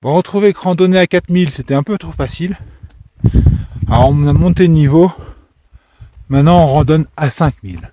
Bon, on trouvait que randonner à 4000 c'était un peu trop facile. Alors on a monté de niveau. Maintenant on randonne à 5000.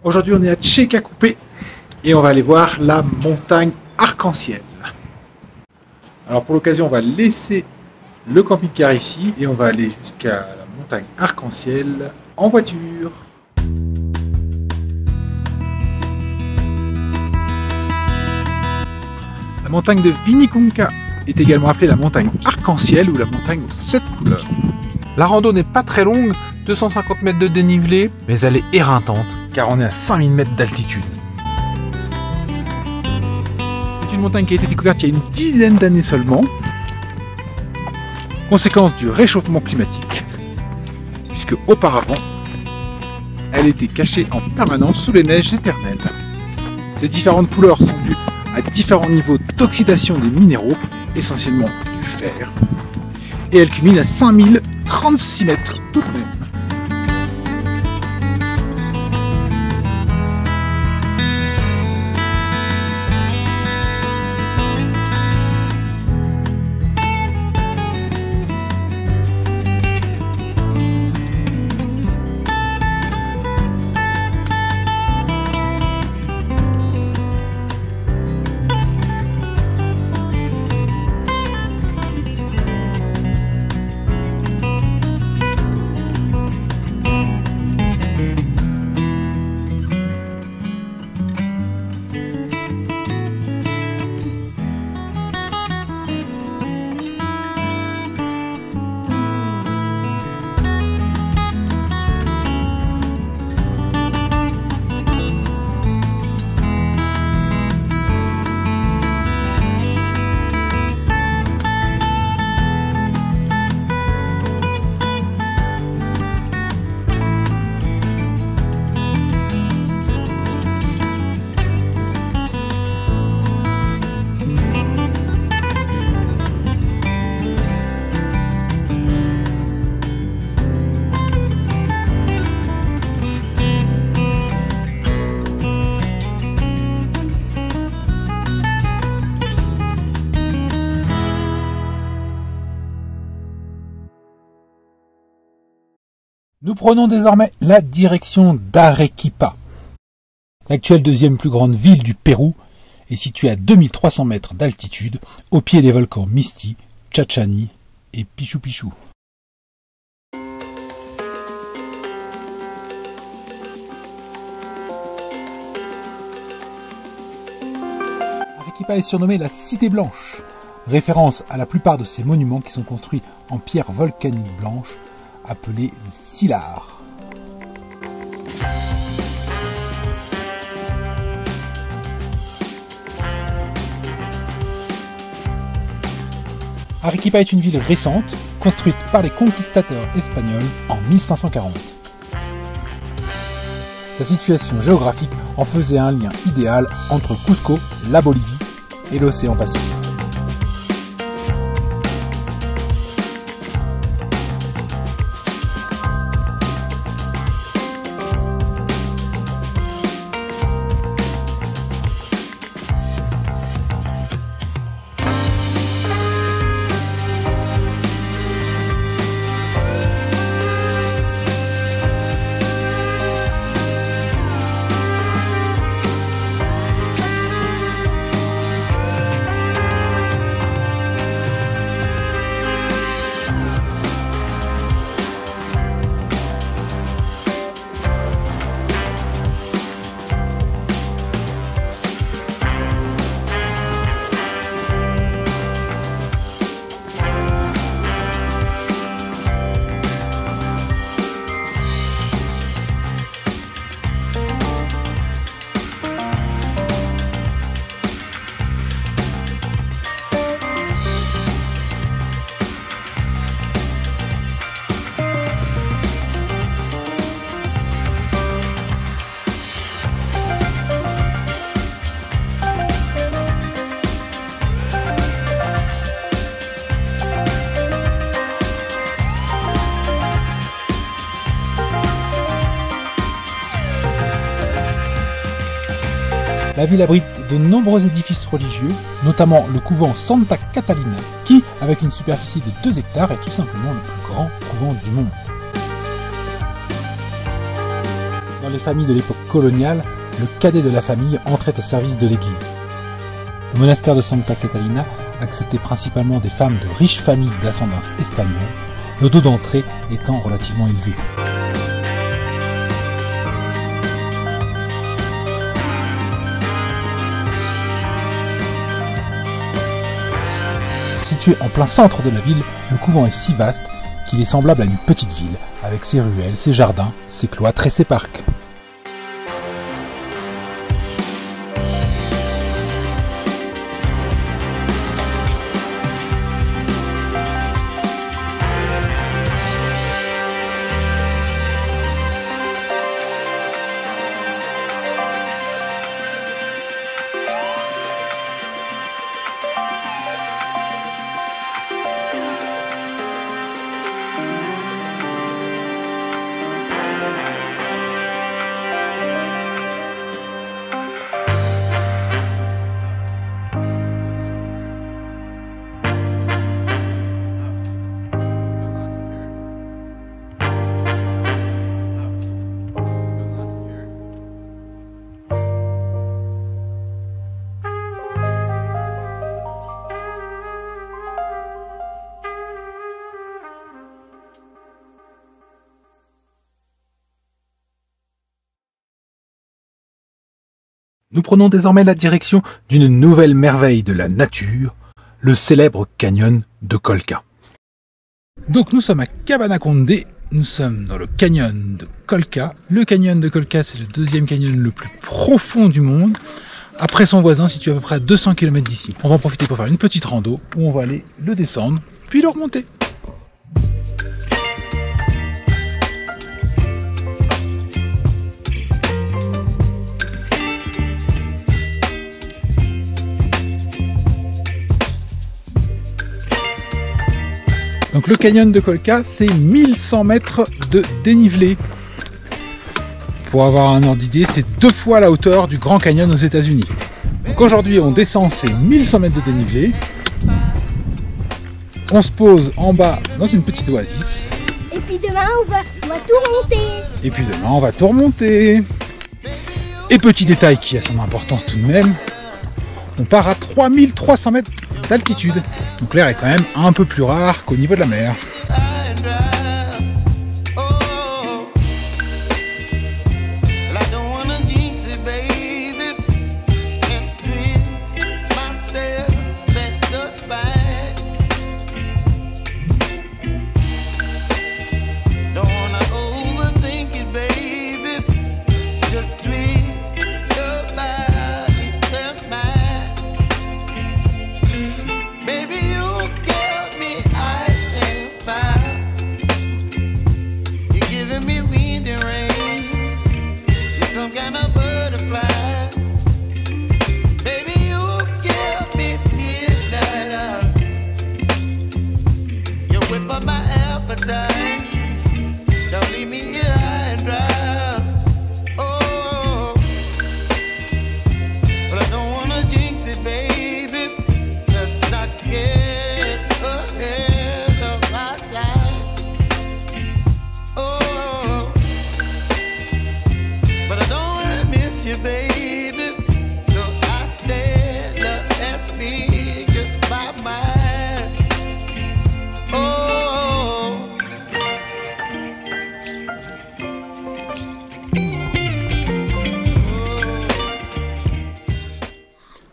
Aujourd'hui, on est à Tchékakoupé et on va aller voir la montagne arc-en-ciel. Alors pour l'occasion, on va laisser le camping-car ici et on va aller jusqu'à la montagne arc-en-ciel en voiture. La montagne de Vinicunca est également appelée la montagne arc-en-ciel ou la montagne aux 7 couleurs. La rando n'est pas très longue, 250 mètres de dénivelé, mais elle est éreintante car on est à 5000 mètres d'altitude. C'est une montagne qui a été découverte il y a une dizaine d'années seulement, conséquence du réchauffement climatique, puisque auparavant, elle était cachée en permanence sous les neiges éternelles. Ces différentes couleurs sont dues à différents niveaux d'oxydation des minéraux, essentiellement du fer, et elle culmine à 5036 mètres tout de même. Nous prenons désormais la direction d'Arequipa. L'actuelle deuxième plus grande ville du Pérou est située à 2300 mètres d'altitude, au pied des volcans Misti, Chachani et Pichu Pichu. Arequipa est surnommée la Cité Blanche, référence à la plupart de ces monuments qui sont construits en pierre volcanique blanche, appelée les silars. Arequipa est une ville récente, construite par les conquistadors espagnols en 1540. Sa situation géographique en faisait un lien idéal entre Cusco, la Bolivie et l'océan Pacifique. La ville abrite de nombreux édifices religieux, notamment le couvent Santa Catalina, qui, avec une superficie de 2 hectares, est tout simplement le plus grand couvent du monde. Dans les familles de l'époque coloniale, le cadet de la famille entrait au service de l'église. Le monastère de Santa Catalina acceptait principalement des femmes de riches familles d'ascendance espagnole, le taux d'entrée étant relativement élevé. Situé en plein centre de la ville, le couvent est si vaste qu'il est semblable à une petite ville, avec ses ruelles, ses jardins, ses cloîtres et ses parcs. Nous prenons désormais la direction d'une nouvelle merveille de la nature, le célèbre canyon de Colca. Donc nous sommes à Cabanacondé, nous sommes dans le canyon de Colca. Le canyon de Colca, c'est le deuxième canyon le plus profond du monde, après son voisin situé à peu près à 200 km d'ici. On va en profiter pour faire une petite rando où on va aller le descendre, puis le remonter. Donc le canyon de Colca, c'est 1100 mètres de dénivelé. Pour avoir un ordre d'idée, c'est 2 fois la hauteur du Grand Canyon aux États-Unis. Donc aujourd'hui, on descend ces 1100 mètres de dénivelé. On se pose en bas dans une petite oasis. Et puis demain, on va tout remonter. Et petit détail qui a son importance tout de même, on part à 3300 mètres d'altitude. Donc l'air est quand même un peu plus rare qu'au niveau de la mer.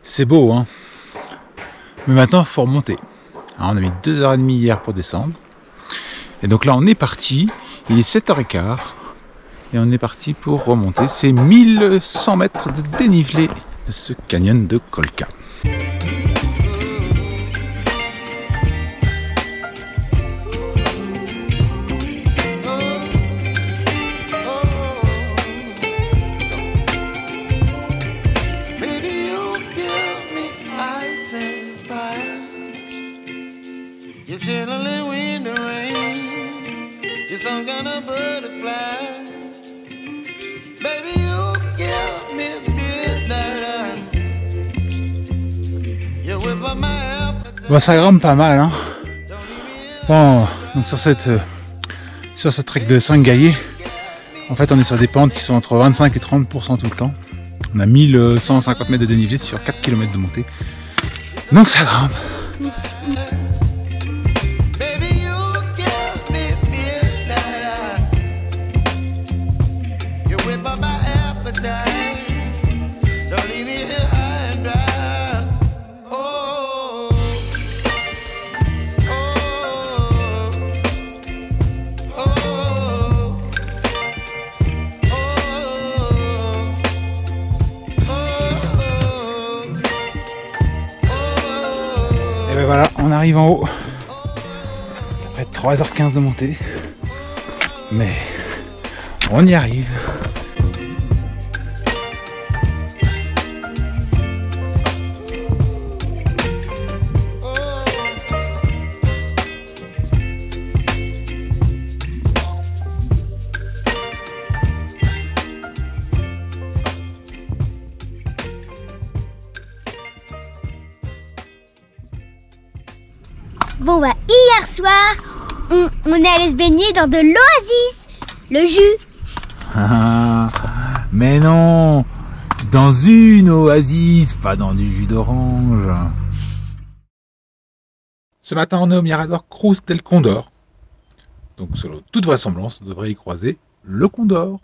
C'est beau, hein. Mais maintenant, il faut remonter. Alors, on a mis 2h30 hier pour descendre. Et donc là, on est parti. Il est 7h15. Et on est parti pour remonter ces 1100 mètres de dénivelé de ce canyon de Colca. Some kind of butterfly, baby, you give me midnight. Bon, ça grimpe pas mal, hein. Bon, donc sur ce trek de Sanghae, en fait on est sur des pentes qui sont entre 25 et 30% tout le temps. On a 1150 mètres de dénivelé sur 4 km de montée. Donc ça grimpe. Et ben voilà, on arrive en haut. Après 3h15 de montée. Mais on y arrive. Bon bah hier soir, on est allé se baigner dans de l'oasis, le jus. Ah, mais non, dans une oasis, pas dans du jus d'orange. Ce matin, on est au Mirador Cruz del Condor. Donc, selon toute vraisemblance, on devrait y croiser le condor.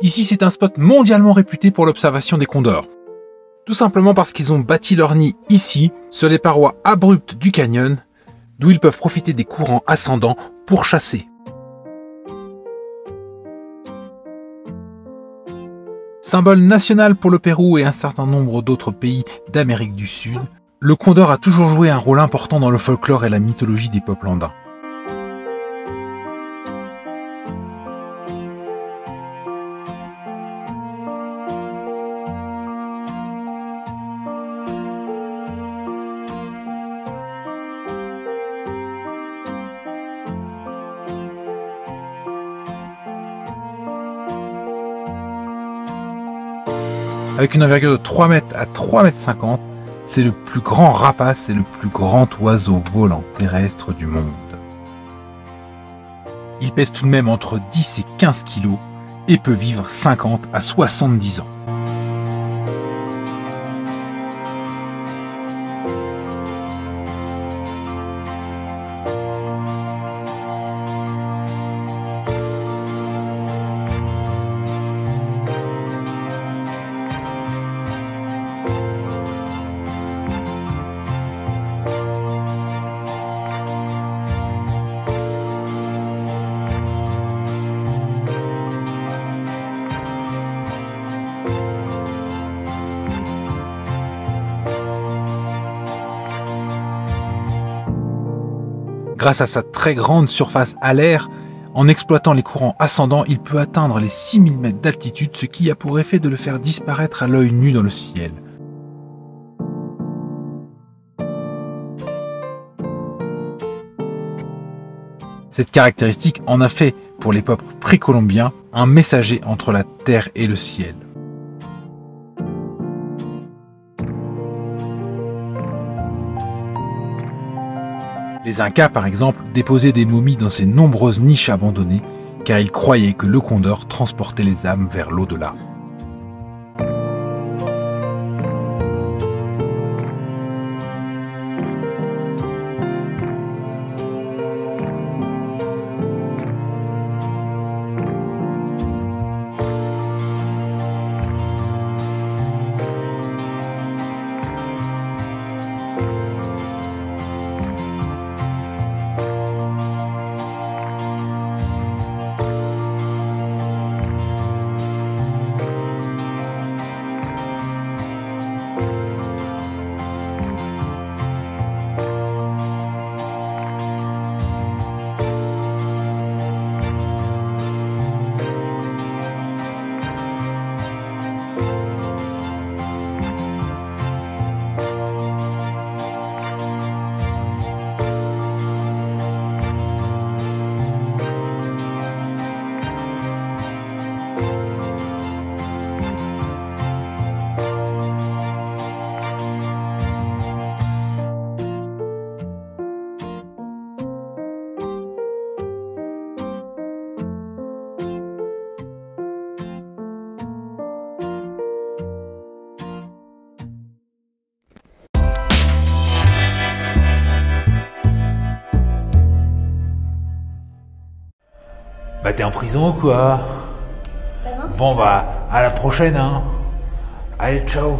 Ici, c'est un spot mondialement réputé pour l'observation des condors. Tout simplement parce qu'ils ont bâti leur nid ici, sur les parois abruptes du canyon, d'où ils peuvent profiter des courants ascendants pour chasser. Symbole national pour le Pérou et un certain nombre d'autres pays d'Amérique du Sud, le condor a toujours joué un rôle important dans le folklore et la mythologie des peuples andins. Avec une envergure de 3 mètres à 3 mètres 50, c'est le plus grand rapace et le plus grand oiseau volant terrestre du monde. Il pèse tout de même entre 10 et 15 kg et peut vivre 50 à 70 ans. Grâce à sa très grande surface alaire, en exploitant les courants ascendants, il peut atteindre les 6000 mètres d'altitude, ce qui a pour effet de le faire disparaître à l'œil nu dans le ciel. Cette caractéristique en a fait, pour les peuples précolombiens, un messager entre la terre et le ciel. Les Incas, par exemple, déposaient des momies dans ces nombreuses niches abandonnées, car ils croyaient que le condor transportait les âmes vers l'au-delà. Ah, t'es en prison ou quoi? Bah non, Bon, bah, à la prochaine, hein. Allez, ciao.